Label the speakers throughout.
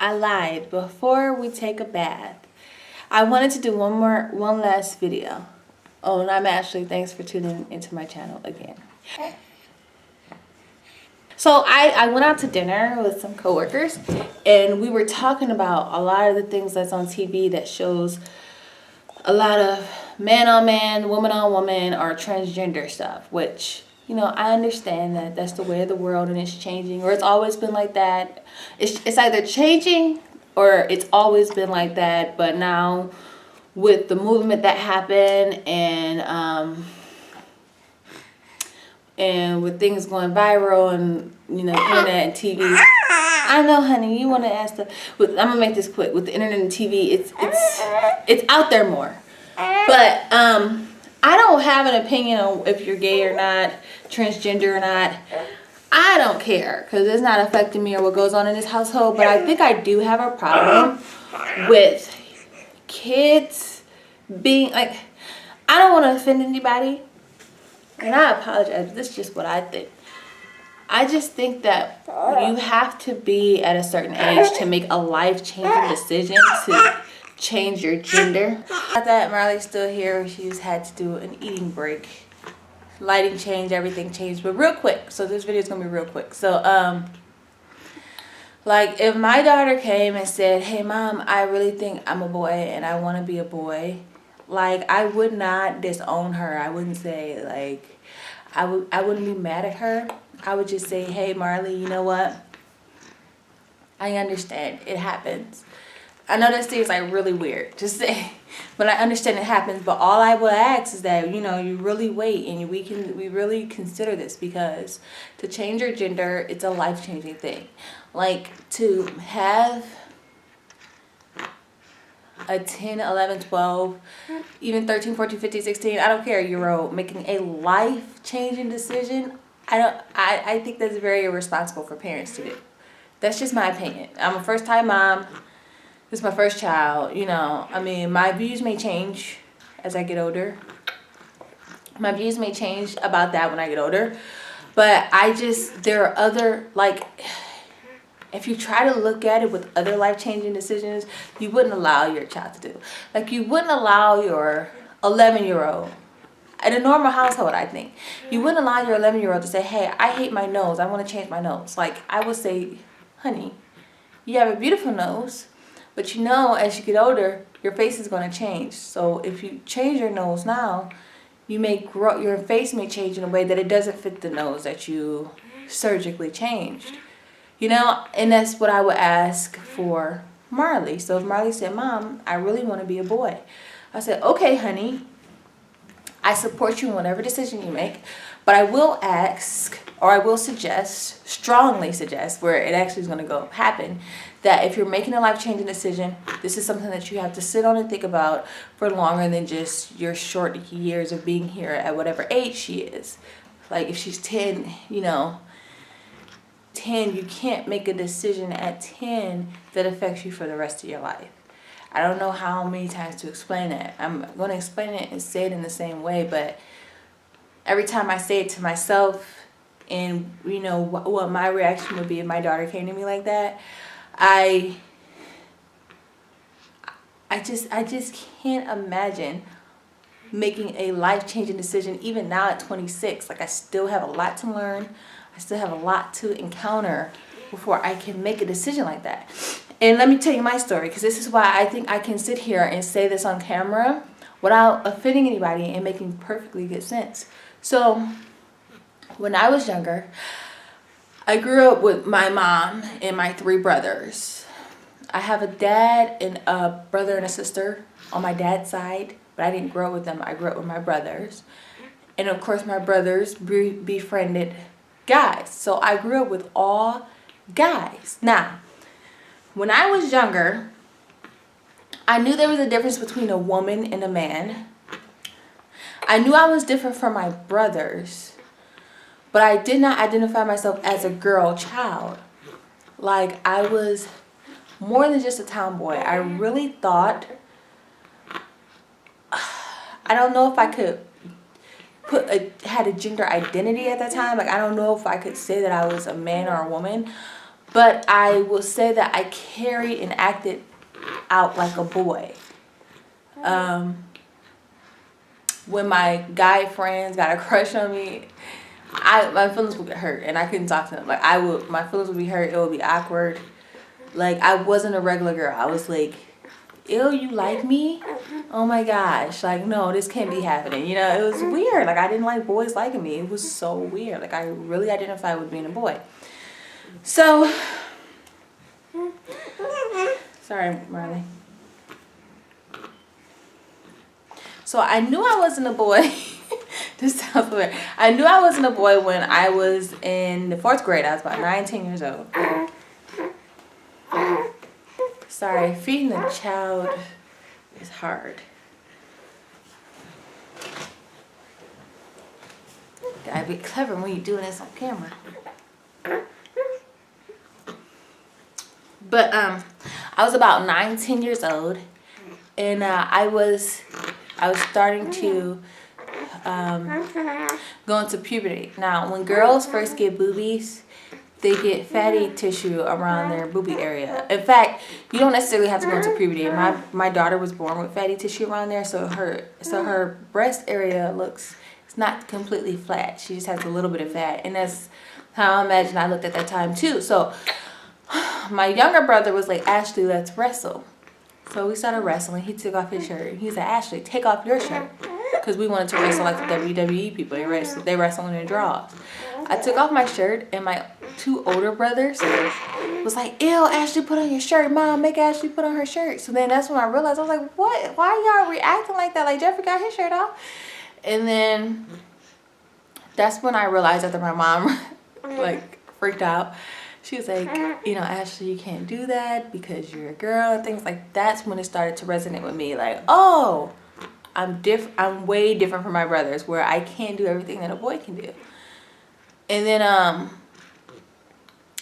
Speaker 1: I lied. Before we take a bath, I wanted to do one last video. Oh, and I'm Ashley. Thanks for tuning into my channel again. So I went out to dinner with some coworkers, and we were talking about a lot of the things that's on TV that shows a lot of man on man, woman on woman, or transgender stuff, which, you know, I understand that that's the way of the world and it's changing, or it's always been like that. It's either changing or it's always been like that, but now with the movement that happened and with things going viral and, you know, internet and TV. I know, honey, you want to ask I'm gonna make this quick. With the internet and TV, it's out there more. But I don't have an opinion on if you're gay or not, transgender or not. I don't care, because it's not affecting me or what goes on in this household. But I think I do have a problem with kids being like, I don't want to offend anybody, and I apologize. This is just what I think. I just think that you have to be at a certain age to make a life-changing decision to change your gender. Not that Marley's still here. She's had to do an eating break. Lighting changed, everything changed, but real quick. So this video is gonna be real quick. So like if my daughter came and said, "Hey mom, I really think I'm a boy and I want to be a boy," like I would not disown her. I wouldn't say like I wouldn't be mad at her. I would just say, "Hey Marley, you know what? I understand. It happens." I know that seems like really weird to say, but I understand it happens. But all I will ask is that, you know, you really wait and we really consider this, because to change your gender, it's a life-changing thing. Like to have a 10, 11, 12, even 13, 14, 15, 16, I don't care, year old, making a life-changing decision, I think that's very irresponsible for parents to do. That's just my opinion. I'm a first-time mom. This is my first child, you know. I mean, my views may change as I get older. My views may change about that when I get older. But there are other, like, if you try to look at it with other life-changing decisions, you wouldn't allow your child to do. Like, you wouldn't allow your 11-year-old, in a normal household, I think, you wouldn't allow your 11-year-old to say, "Hey, I hate my nose. I want to change my nose." Like, I would say, "Honey, you have a beautiful nose. But you know, as you get older, your face is going to change. So if you change your nose now, your face may change in a way that it doesn't fit the nose that you surgically changed." You know, and that's what I would ask for Marley. So if Marley said, "Mom, I really want to be a boy," I said, "Okay, honey, I support you in whatever decision you make, but I will ask, or I will suggest, strongly suggest, where it actually is going to happen, that if you're making a life-changing decision, this is something that you have to sit on and think about for longer than just your short years of being here at whatever age she is." Like if she's 10, you know, 10, you can't make a decision at 10 that affects you for the rest of your life. I don't know how many times to explain it. I'm going to explain it and say it in the same way, but every time I say it to myself, and you know what my reaction would be if my daughter came to me like that, I just can't imagine making a life-changing decision even now at 26. Like I still have a lot to learn. I still have a lot to encounter before I can make a decision like that. And let me tell you my story, because this is why I think I can sit here and say this on camera without offending anybody and making perfectly good sense. So when I was younger, I grew up with my mom and my 3 brothers. I have a dad and a brother and a sister on my dad's side, but I didn't grow up with them. I grew up with my brothers. And of course my brothers befriended guys. So I grew up with all guys. Now, when I was younger, I knew there was a difference between a woman and a man. I knew I was different from my brothers, but I did not identify myself as a girl child. Like I was more than just a tomboy. I really thought, I don't know if I could had a gender identity at that time. Like I don't know if I could say that I was a man or a woman, But I will say that I carried and acted out like a boy. When my guy friends got a crush on me, my feelings would get hurt and I couldn't talk to them. Like my feelings would be hurt. It would be awkward. Like I wasn't a regular girl. I was like, ew, you like me? Oh my gosh. Like, no, this can't be happening. You know, it was weird. Like I didn't like boys liking me. It was so weird. Like I really identified with being a boy. So, sorry, Marley. So I knew I wasn't a boy. This sounds weird. I knew I wasn't a boy when I was in the 4th grade. I was about 19 years old. Sorry, feeding a child is hard. Gotta be clever when you're doing this on camera. But I was about 19 years old, and I was starting to go into puberty. Now, when girls first get boobies, they get fatty tissue around their boobie area. In fact, you don't necessarily have to go into puberty. My daughter was born with fatty tissue around there, so her breast area it's not completely flat. She just has a little bit of fat, and that's how I imagine I looked at that time too. So my younger brother was like, Ashley, let's wrestle. So we started wrestling. He took off his shirt. He said, Ashley, take off your shirt. Because we wanted to wrestle like the WWE people. They wrestle in their drawers. I took off my shirt, and my 2 older brothers was like, ew, Ashley, put on your shirt. Mom, make Ashley put on her shirt. So then that's when I realized, I was like, what? Why y'all reacting like that? Like, Jeffrey got his shirt off. And then that's when I realized after my mom, like, freaked out. She was like, you know, Ashley, you can't do that because you're a girl and things like that. That's when it started to resonate with me. Like, oh, I'm way different from my brothers where I can't do everything that a boy can do. And then,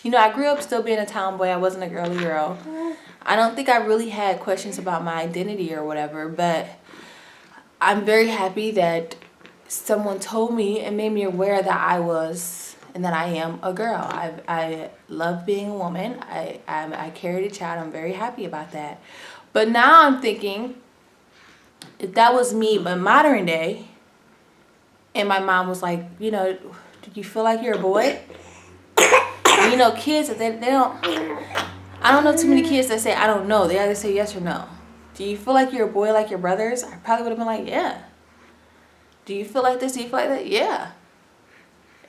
Speaker 1: you know, I grew up still being a tomboy. I wasn't a girly girl. I don't think I really had questions about my identity or whatever, but I'm very happy that someone told me and made me aware that I was and that I am a girl. I love being a woman. I carried a child. I'm very happy about that. But now I'm thinking, if that was me, but modern day, and my mom was like, you know, do you feel like you're a boy? And, you know, kids, they don't, I don't know too many kids that say, I don't know. They either say yes or no. Do you feel like you're a boy like your brothers? I probably would have been like, yeah. Do you feel like this? Do you feel like that? Yeah.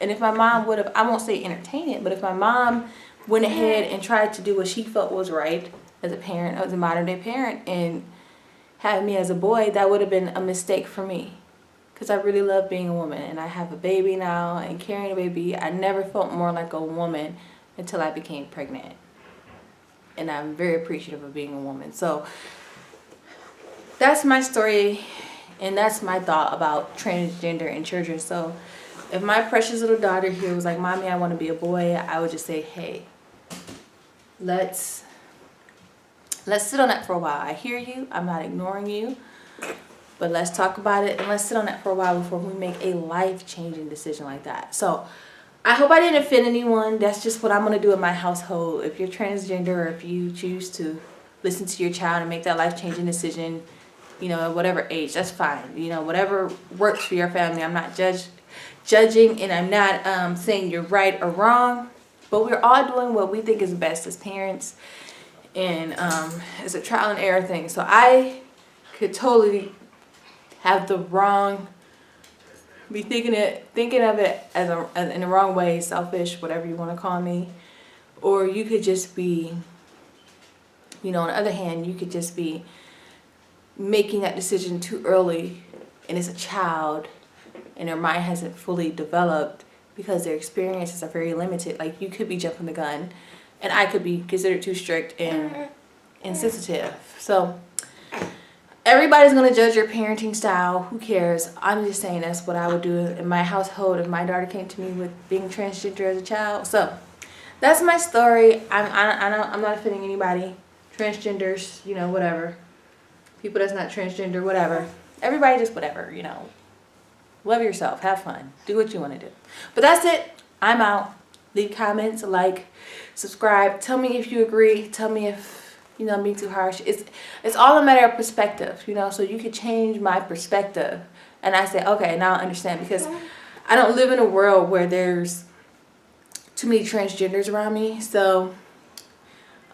Speaker 1: And if my mom would have, I won't say entertain it, but if my mom went ahead and tried to do what she felt was right as a parent, as a modern day parent, and had me as a boy, that would have been a mistake for me. Because I really love being a woman, and I have a baby now, and carrying a baby, I never felt more like a woman until I became pregnant. And I'm very appreciative of being a woman. So that's my story, and that's my thought about transgender and children. So if my precious little daughter here was like, Mommy, I want to be a boy, I would just say, hey, let's sit on that for a while. I hear you. I'm not ignoring you. But let's talk about it, and let's sit on that for a while before we make a life-changing decision like that. So I hope I didn't offend anyone. That's just what I'm going to do in my household. If you're transgender, or if you choose to listen to your child and make that life-changing decision, you know, at whatever age, that's fine. You know, whatever works for your family. I'm not judging, and I'm not saying you're right or wrong. But we're all doing what we think is best as parents. And it's a trial and error thing. So I could totally have the wrong, be thinking of it as in the wrong way, selfish, whatever you want to call me. Or you could just be, you know, on the other hand, you could just be making that decision too early, and it's a child and their mind hasn't fully developed because their experiences are very limited. Like, you could be jumping the gun, and I could be considered too strict and insensitive. So everybody's going to judge your parenting style. Who cares? I'm just saying that's what I would do in my household if my daughter came to me with being transgender as a child. So that's my story. I'm not offending anybody. Transgenders, you know, whatever. People that's not transgender, whatever. Everybody just whatever, you know. Love yourself. Have fun. Do what you want to do. But that's it. I'm out. Leave comments, like, subscribe. Tell me if you agree. Tell me if, you know, I'm being too harsh. It's all a matter of perspective, you know, so you could change my perspective. And I say, okay, now I understand, because I don't live in a world where there's too many transgenders around me. So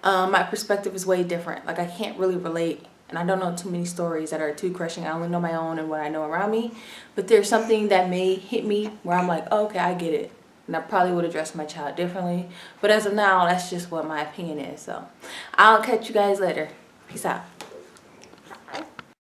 Speaker 1: my perspective is way different. Like, I can't really relate, and I don't know too many stories that are too crushing. I only know my own and what I know around me. But there's something that may hit me where I'm like, oh, okay, I get it. And I probably would address my child differently. But as of now, that's just what my opinion is. So I'll catch you guys later. Peace out.